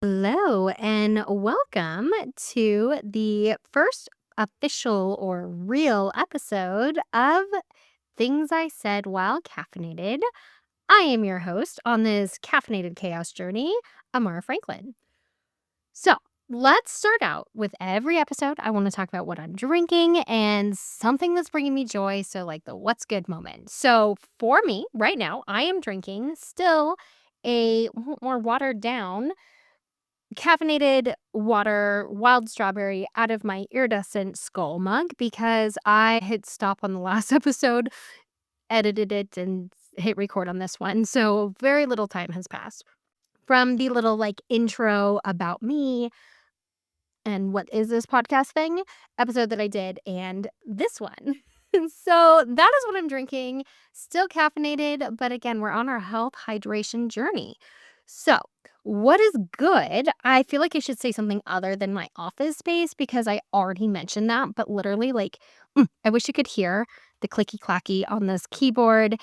Hello and welcome to the first official or real episode of Things I Said While Caffeinated. I am your host on this caffeinated chaos journey, Amara Franklin. So, let's start out with every episode. I want to talk about what I'm drinking and something that's bringing me joy. So, like the what's good moment. So, for me, right now, I am drinking still a more watered down caffeinated water, wild strawberry out of my iridescent skull mug because I hit stop on the last episode, edited it, and hit record on this one. So very little time has passed from the little intro about me and what is this podcast thing episode that I did and this one. So that is what I'm drinking. Still caffeinated, but again, we're on our health hydration journey. So, what is good? I feel like I should say something other than my office space because I already mentioned that, but literally, I wish you could hear the clicky clacky on this keyboard.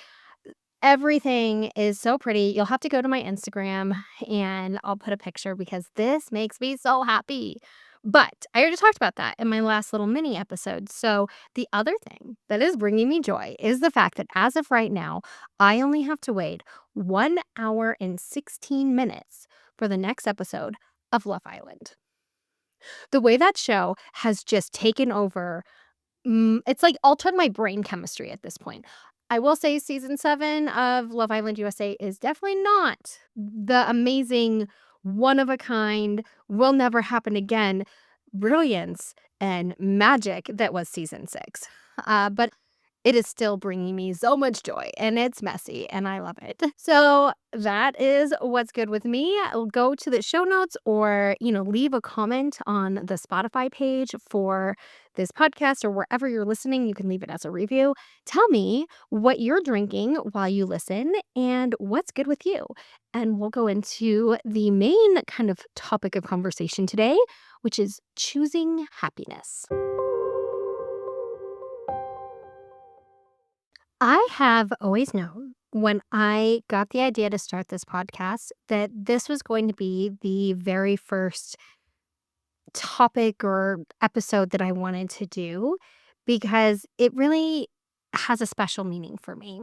Everything is so pretty. You'll have to go to my Instagram and I'll put a picture because this makes me so happy. But I already talked about that in my last little mini episode. So, the other thing that is bringing me joy is the fact that as of right now, I only have to wait 1 hour and 16 minutes for the next episode of Love Island. The way that show has just taken over. It's like altered my brain chemistry at this point. I will say season 7 of Love Island USA is definitely not the amazing, one of a kind, will never happen again brilliance and magic that was season 6. But it is still bringing me so much joy, and it's messy, and I love it. So that is what's good with me. I'll go to the show notes or, leave a comment on the Spotify page for this podcast or wherever you're listening. You can leave it as a review. Tell me what you're drinking while you listen and what's good with you. And we'll go into the main kind of topic of conversation today, which is choosing happiness. I have always known when I got the idea to start this podcast that this was going to be the very first topic or episode that I wanted to do because it really has a special meaning for me.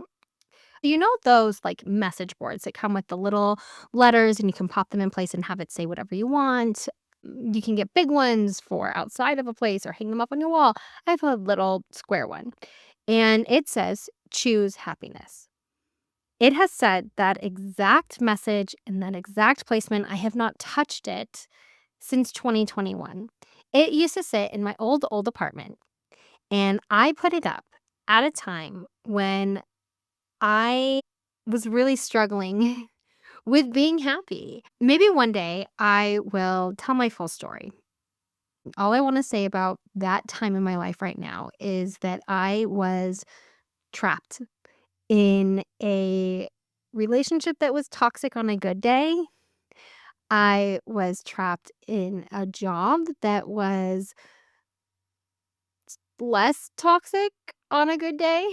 You know those message boards that come with the little letters and you can pop them in place and have it say whatever you want. You can get big ones for outside of a place or hang them up on your wall. I have a little square one and it says choose happiness. It has said that exact message and that exact placement. I have not touched it since 2021. It used to sit in my old apartment and I put it up at a time when I was really struggling with being happy. Maybe one day I will tell my full story. All I want to say about that time in my life right now is that I was trapped in a relationship that was toxic on a good day. I was trapped in a job that was less toxic on a good day.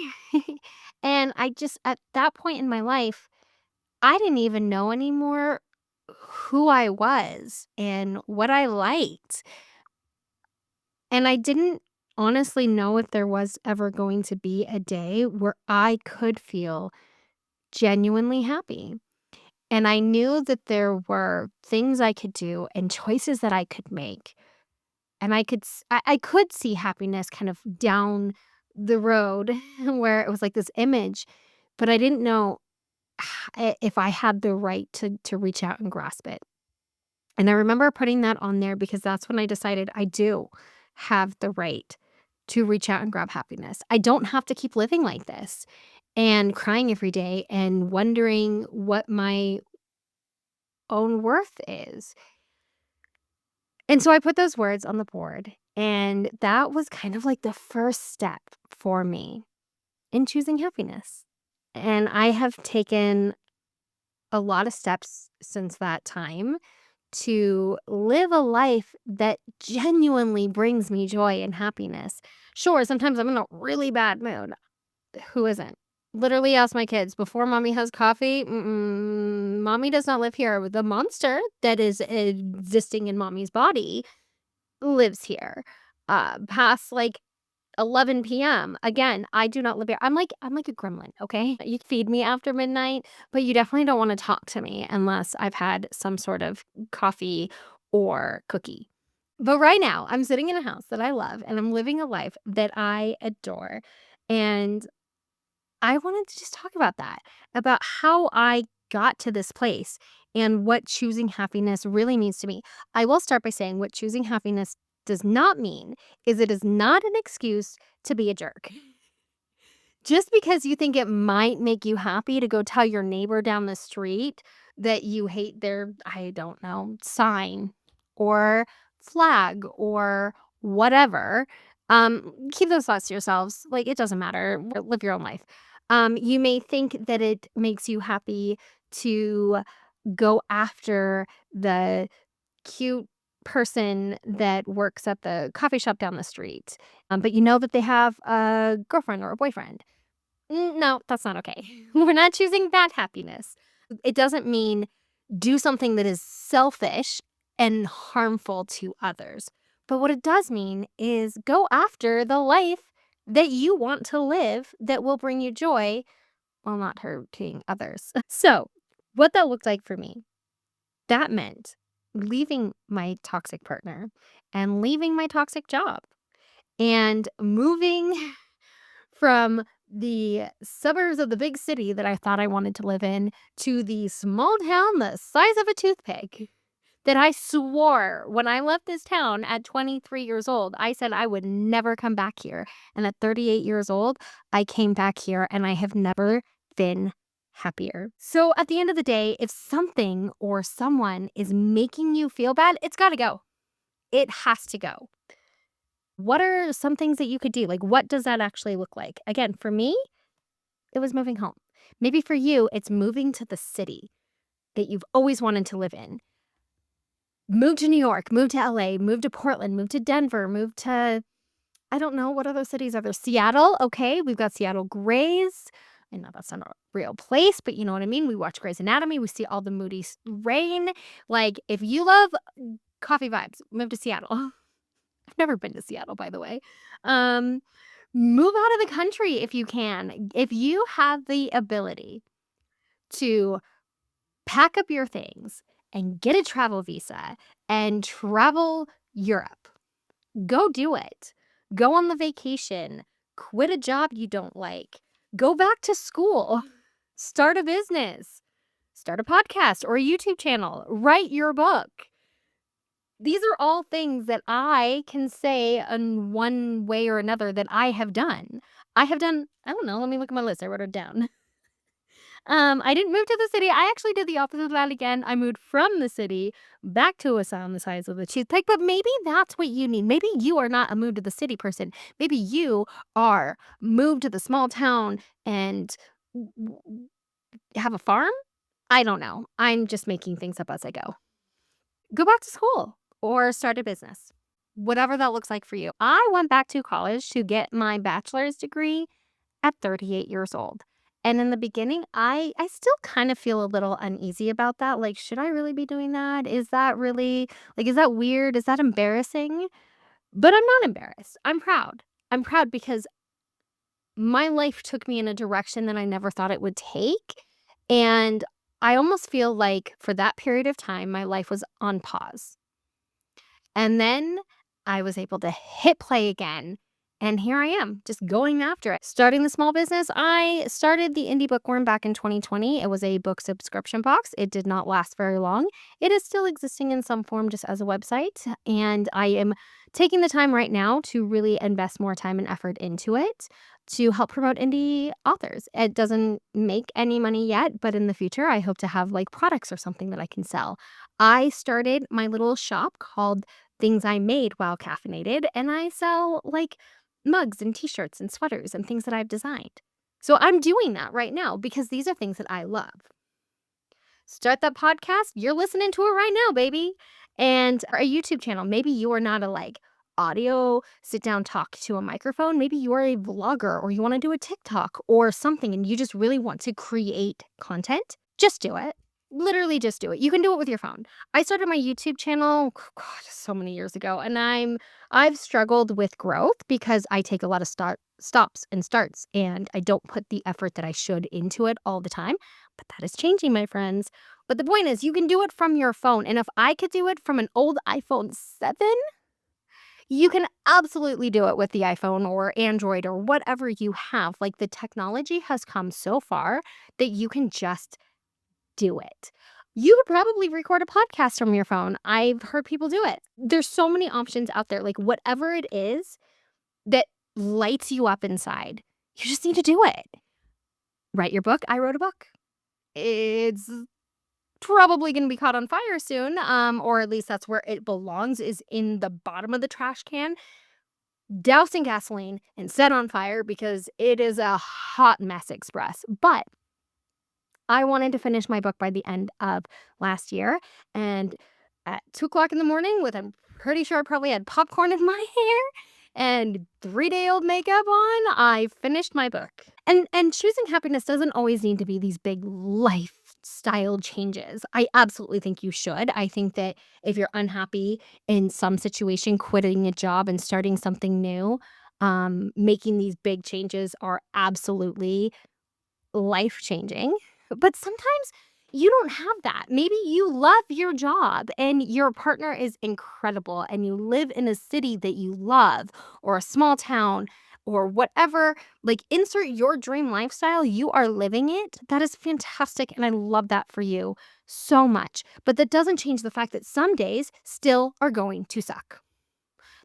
And I just, at that point in my life, I didn't even know anymore who I was and what I liked. And I didn't honestly know if there was ever going to be a day where I could feel genuinely happy. And I knew that there were things I could do and choices that I could make. And I could see happiness kind of down the road where it was like this image, but I didn't know if I had the right to reach out and grasp it. And I remember putting that on there because that's when I decided I do have the right to reach out and grab happiness. I don't have to keep living like this and crying every day and wondering what my own worth is. And so I put those words on the board, and that was kind of like the first step for me in choosing happiness. And I have taken a lot of steps since that time to live a life that genuinely brings me joy and happiness. Sure, sometimes I'm in a really bad mood. Who isn't? Literally ask my kids, before mommy has coffee, mommy does not live here. The monster that is existing in mommy's body lives here. Past like 11 p.m. Again, I do not live here. I'm like a gremlin, okay? You can feed me after midnight, but you definitely don't want to talk to me unless I've had some sort of coffee or cookie. But right now, I'm sitting in a house that I love and I'm living a life that I adore. And I wanted to just talk about that, about how I got to this place and what choosing happiness really means to me. I will start by saying what choosing happiness does not mean is it is not an excuse to be a jerk. Just because you think it might make you happy to go tell your neighbor down the street that you hate their, I don't know, sign or flag or whatever, keep those thoughts to yourselves. Like, it doesn't matter. Live your own life. You may think that it makes you happy to go after the cute person that works at the coffee shop down the street, but you know that they have a girlfriend or a boyfriend. No, that's not okay. We're not choosing that happiness. It doesn't mean do something that is selfish and harmful to others. But what it does mean is go after the life that you want to live that will bring you joy while not hurting others. So, what that looked like for me, that meant leaving my toxic partner and leaving my toxic job and moving from the suburbs of the big city that I thought I wanted to live in to the small town the size of a toothpick that I swore when I left this town at 23 years old, I said I would never come back here. And at 38 years old, I came back here and I have never been happier. So at the end of the day, if something or someone is making you feel bad, it's got to go. It has to go. What are some things that you could do? Like, what does that actually look like? Again, for me, it was moving home. Maybe for you, it's moving to the city that you've always wanted to live in. Move to New York, move to LA, move to Portland, move to Denver, move to, I don't know, what other cities are there? Seattle, okay, we've got Seattle Grays. I know that's not a real place, but you know what I mean? We watch Grey's Anatomy, we see all the moody rain. Like, if you love coffee vibes, move to Seattle. I've never been to Seattle, by the way. Um, Move out of the country if you can. If you have the ability to pack up your things and get a travel visa and travel Europe, go do it. Go on the vacation. Quit a job you don't like. Go back to school. Start a business. Start a podcast or a YouTube channel. Write your book. These are all things that I can say in one way or another that I have done. I have done, I don't know, let me look at my list. I wrote it down. I didn't move to the city. I actually did the opposite of that again. I moved from the city back to a town the size of a toothpick, but maybe that's what you need. Maybe you are not a move to the city person. Maybe you are moved to the small town and have a farm. I don't know. I'm just making things up as I go. Go back to school or start a business, whatever that looks like for you. I went back to college to get my bachelor's degree at 38 years old. And in the beginning, I still kind of feel a little uneasy about that. Like, should I really be doing that? Is that really, like, is that weird? Is that embarrassing? But I'm not embarrassed. I'm proud. I'm proud because my life took me in a direction that I never thought it would take. And I almost feel like for that period of time, my life was on pause. And then I was able to hit play again. And here I am, just going after it. Starting the small business, I started the Indie Bookworm back in 2020. It was a book subscription box. It did not last very long. It is still existing in some form just as a website. And I am taking the time right now to really invest more time and effort into it to help promote indie authors. It doesn't make any money yet, but in the future, I hope to have like products or something that I can sell. I started my little shop called Things I Made While Caffeinated, and I sell like mugs and t-shirts and sweaters and things that I've designed. So I'm doing that right now because these are things that I love. Start that podcast. You're listening to it right now, baby. And a YouTube channel. Maybe you are not a like audio sit down talk to a microphone. Maybe you are a vlogger or you want to do a TikTok or something and you just really want to create content. Just do it. Literally just do it. You can do it with your phone. I started my YouTube channel, God, so many years ago, and I've struggled with growth because I take a lot of stops and starts, and I don't put the effort that I should into it all the time. But that is changing, my friends. But the point is, you can do it from your phone, and if I could do it from an old iPhone 7, you can absolutely do it with the iPhone or Android or whatever you have. Like, the technology has come so far that you can just do it. You could probably record a podcast from your phone. I've heard people do it. There's so many options out there. Like, whatever it is that lights you up inside, you just need to do it. Write your book. I wrote a book. It's probably going to be caught on fire soon, or at least that's where it belongs, is in the bottom of the trash can, doused in gasoline and set on fire because it is a hot mess express. But I wanted to finish my book by the end of last year, and at 2 o'clock in the morning, with I'm pretty sure I probably had popcorn in my hair and 3-day-old makeup on, I finished my book. And choosing happiness doesn't always need to be these big lifestyle changes. I absolutely think you should. I think that if you're unhappy in some situation, quitting a job and starting something new, making these big changes are absolutely life-changing. But sometimes you don't have that. Maybe you love your job and your partner is incredible and you live in a city that you love or a small town or whatever. Like, insert your dream lifestyle. You are living it. That is fantastic. And I love that for you so much. But that doesn't change the fact that some days still are going to suck.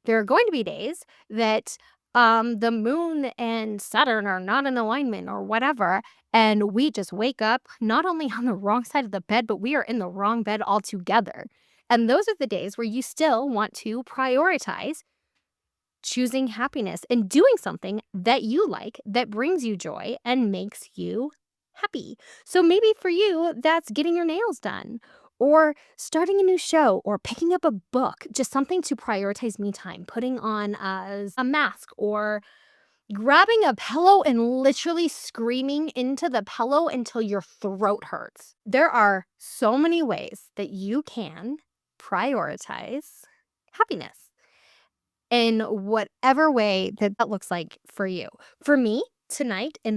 There are going to be days that the moon and Saturn are not in alignment or whatever, and we just wake up not only on the wrong side of the bed, but we are in the wrong bed altogether. And those are the days where you still want to prioritize choosing happiness and doing something that you like, that brings you joy and makes you happy. So maybe for you, that's getting your nails done or starting a new show or picking up a book, just something to prioritize me time, putting on a mask or grabbing a pillow and literally screaming into the pillow until your throat hurts. There are so many ways that you can prioritize happiness in whatever way that looks like for you. For me, tonight in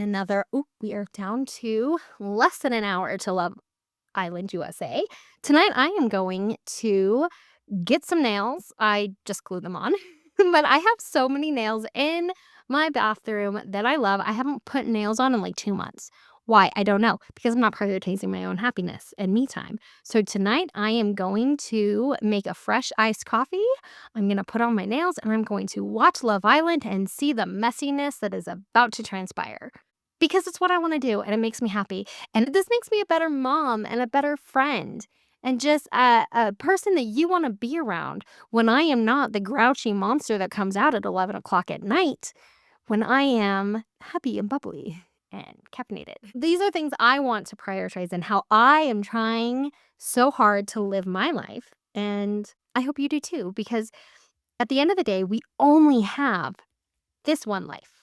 we are down to less than an hour to Love Island, USA. Tonight, I am going to get some nails. I just glued them on, but I have so many nails in my bathroom that I love. I haven't put nails on in like 2 months. Why? I don't know, because I'm not prioritizing my own happiness and me time. So tonight, I am going to make a fresh iced coffee. I'm going to put on my nails and I'm going to watch Love Island and see the messiness that is about to transpire. Because it's what I want to do and it makes me happy. And this makes me a better mom and a better friend and just a person that you want to be around when I am not the grouchy monster that comes out at 11 o'clock at night, when I am happy and bubbly and caffeinated. These are things I want to prioritize and how I am trying so hard to live my life. And I hope you do too, because at the end of the day, we only have this one life.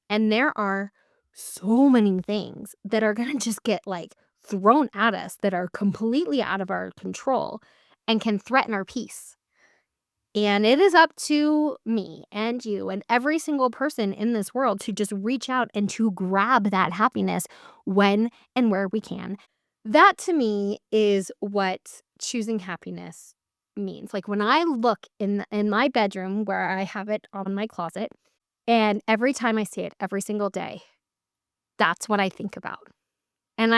And there are so many things that are going to just get like thrown at us that are completely out of our control and can threaten our peace. And it is up to me and you and every single person in this world to just reach out and to grab that happiness when and where we can. That to me is what choosing happiness means. Like, when I look in my bedroom where I have it on my closet, and every time I see it every single day, that's what I think about. And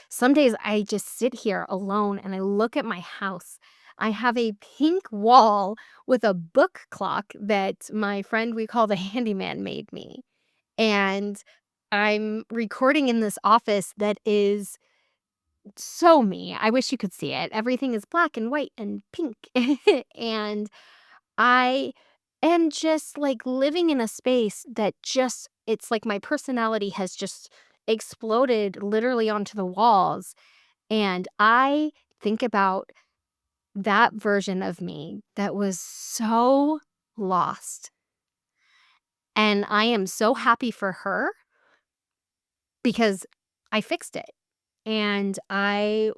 some days I just sit here alone and I look at my house. I have a pink wall with a book clock that my friend we call the handyman made me. And I'm recording in this office that is so me. I wish you could see it. Everything is black and white and pink. And I am just like living in a space that it's like my personality has just exploded literally onto the walls. And I think about that version of me that was so lost. And I am so happy for her because I fixed it. And I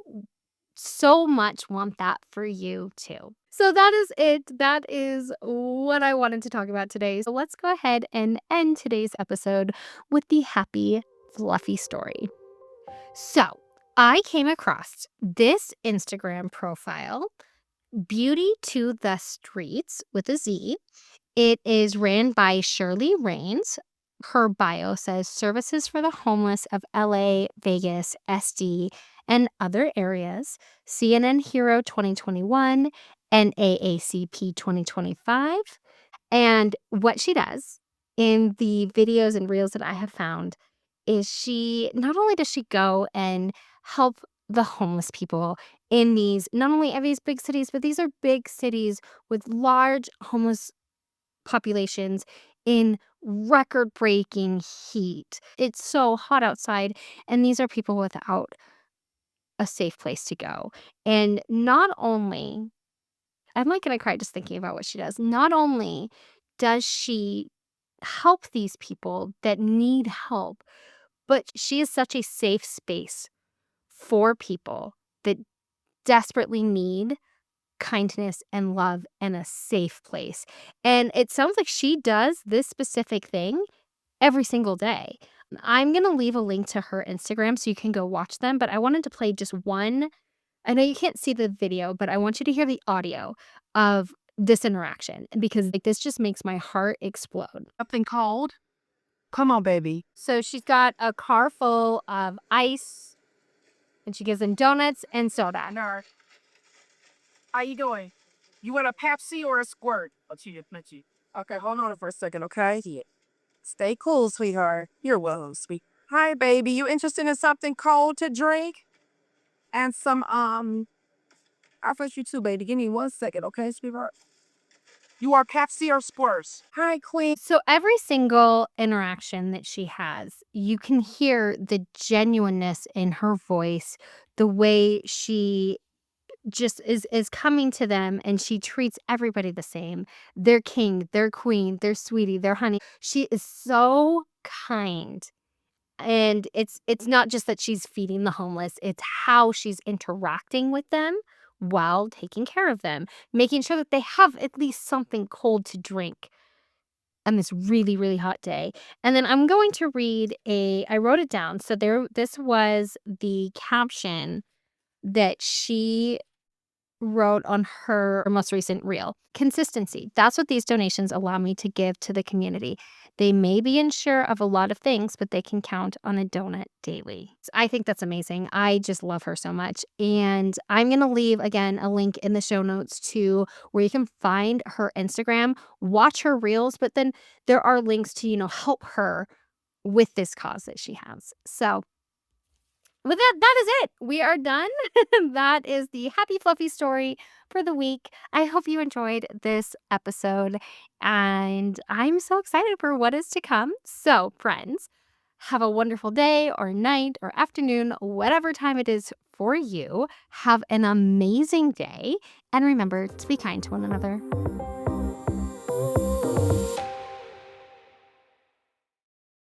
so much want that for you too. So that is it. That is what I wanted to talk about today. So let's go ahead and end today's episode with the happy, fluffy story. So I came across this Instagram profile, Beauty to the Streets with a Z. It is ran by Shirley Rains. Her bio says services for the homeless of LA, Vegas, SD, and other areas. CNN Hero 2021 and AACP 2025. And what she does in the videos and reels that I have found is she not only does she go and help the homeless people in these, not only of these big cities, but these are big cities with large homeless populations in record-breaking heat. It's so hot outside, and these are people without a safe place to go. And not only I'm, like, gonna cry just thinking about what she does. Not only does she help these people that need help, but she is such a safe space for people that desperately need kindness and love and a safe place. And it sounds like she does this specific thing every single day. I'm going to leave a link to her Instagram so you can go watch them, but I wanted to play just one. I know you can't see the video, but I want you to hear the audio of this interaction because like this just makes my heart explode. Something cold? Come on, baby. So she's got a car full of ice and she gives them donuts and soda. Nerd. How you doing? You want a Pepsi or a squirt? Okay, hold on for a second, okay? Yeah. Stay cool, sweetheart. You're welcome, sweet. Hi, baby. You interested in something cold to drink? And some, I first you too, baby. Give me 1 second, okay, sweetheart? You are Pepsi or squirts? Hi, queen. So every single interaction that she has, you can hear the genuineness in her voice, the way she just is coming to them and she treats everybody the same. Their king, their queen, their sweetie, their honey. She is so kind. And it's not just that she's feeding the homeless, it's how she's interacting with them while taking care of them, making sure that they have at least something cold to drink on this really, really hot day. And then I'm going to read I wrote it down. So this was the caption that she wrote on her most recent reel. Consistency. That's what these donations allow me to give to the community. They may be unsure of a lot of things, but they can count on a donut daily. I think that's amazing. I just love her so much. And I'm going to leave, again, a link in the show notes to where you can find her Instagram, watch her reels, but then there are links to, help her with this cause that she has. So with that is it. We are done. That is the happy, fluffy story for the week. I hope you enjoyed this episode, and I'm so excited for what is to come. So, friends, have a wonderful day or night or afternoon, whatever time it is for you. Have an amazing day, and remember to be kind to one another.